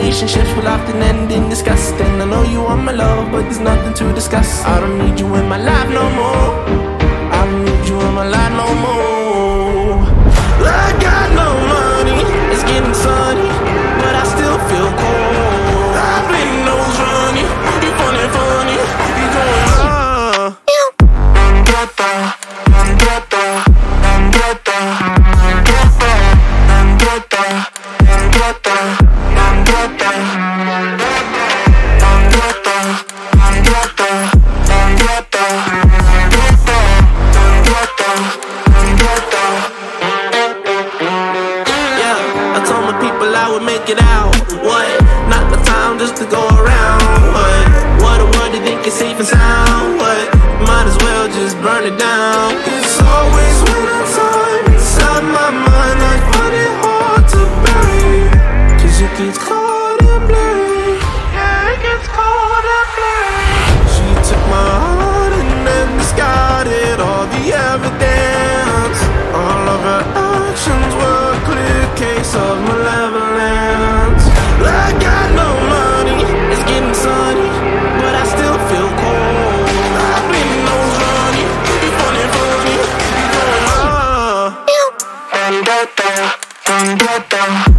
relationships will often end in disgust. And I know you want my love, but there's nothing to discuss. I don't need you in my life no more. I don't need you in my life no more. I got no money, it's getting sunny, but I still feel cold. I play nose running, you funny, funny, you going it out, what? Not the time just to go around, what a word you think is safe and sound, what? Might as well just burn it down. It's always winter time inside my mind. I find it hard to bury, cause it gets cold and blurry. Yeah, it gets cold and blurry. She took my heart and then discarded all the evidence. All of her actions were a clear case of malevolence. I got no money, it's getting sunny, but I still feel cold. I've been nose running, you funny, funny, you going